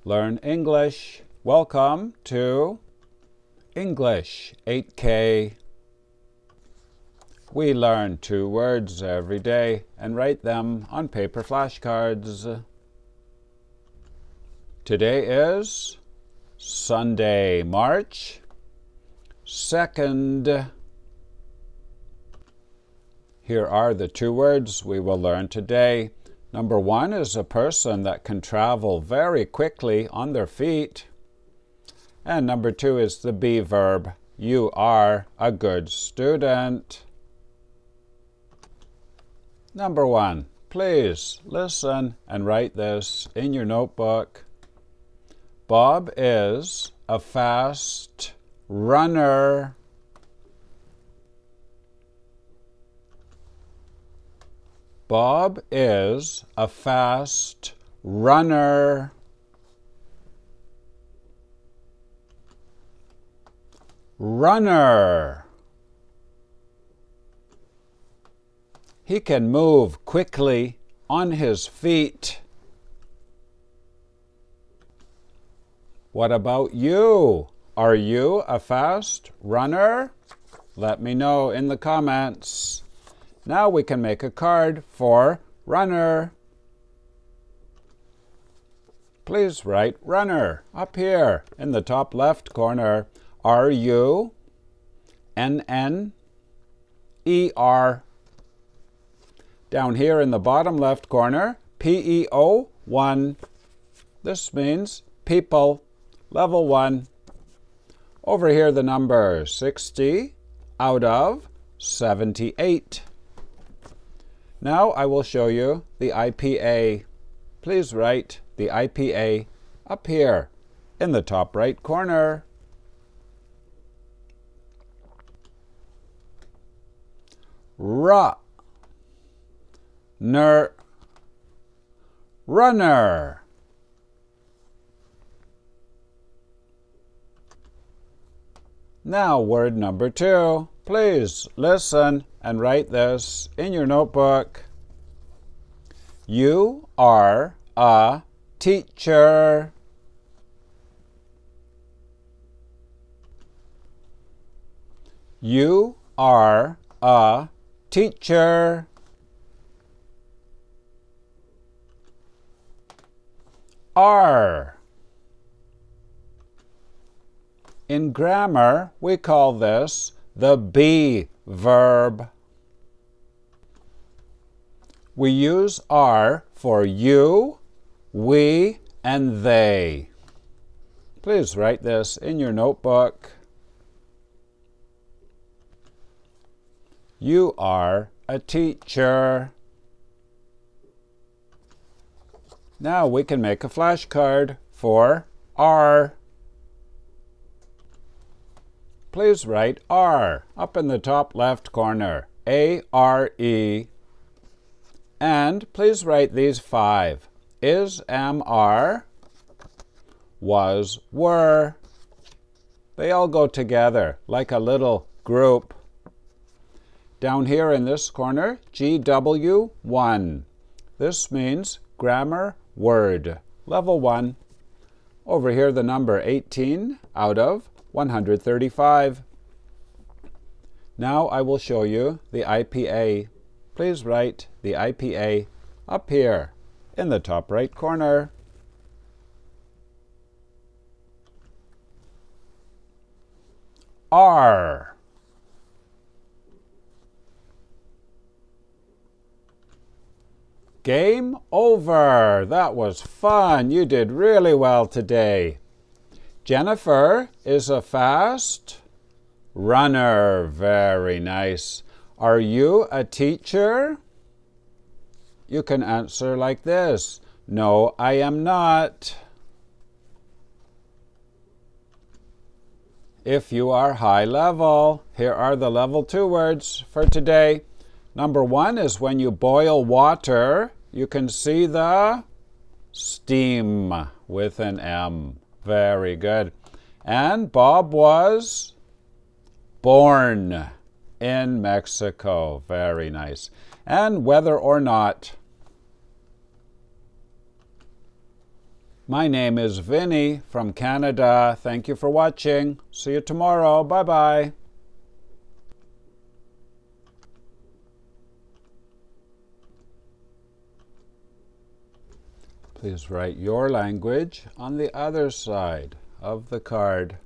Learn English. Welcome to English 8K. We learn 2 words every day and write them on paper flashcards. Today is Sunday, March 2nd. Here are the 2 words we will learn today. Number 1 is a person that can travel very quickly on their feet. And number 2 is the be verb. You are a good student. Number 1, please listen and write this in your notebook. Bob is a fast runner. Bob is a fast runner. Runner. He can move quickly on his feet. What about you? Are you a fast runner? Let me know in the comments. Now we can make a card for runner. Please write runner up here in the top left corner. R-U-N-N-E-R. Down here in the bottom left corner, P-E-O, 1. This means people, level 1. Over here the number 60 out of 78. Now I will show you the IPA. Please write the IPA up here in the top right corner. Runner. Now word number 2. Please listen and write this in your notebook. You are a teacher. You are a teacher. Are. In grammar, we call this the be verb. We use are for you, we, and they. Please write this in your notebook. You are a teacher. Now we can make a flashcard for are. Please write are up in the top left corner. A-R-E. And please write these 5. Is, am, are, was, were. They all go together like a little group. Down here in this corner, GW1. This means grammar word, level 1. Over here the number 18 out of 135. Now I will show you the IPA. Please write the IPA up here in the top right corner. Are. Game over. That was fun. You did really well today. Jennifer is a fast runner. Very nice. Are you a teacher? You can answer like this. No, I am not. If you are high level, here are the level 2 words for today. Number 1 is when you boil water, you can see the steam with an M. Very good. And Bob was born in Mexico. Very nice. And whether or not. My name is Vinny from Canada. Thank you for watching. See you tomorrow. Bye-bye. Please write your language on the other side of the card.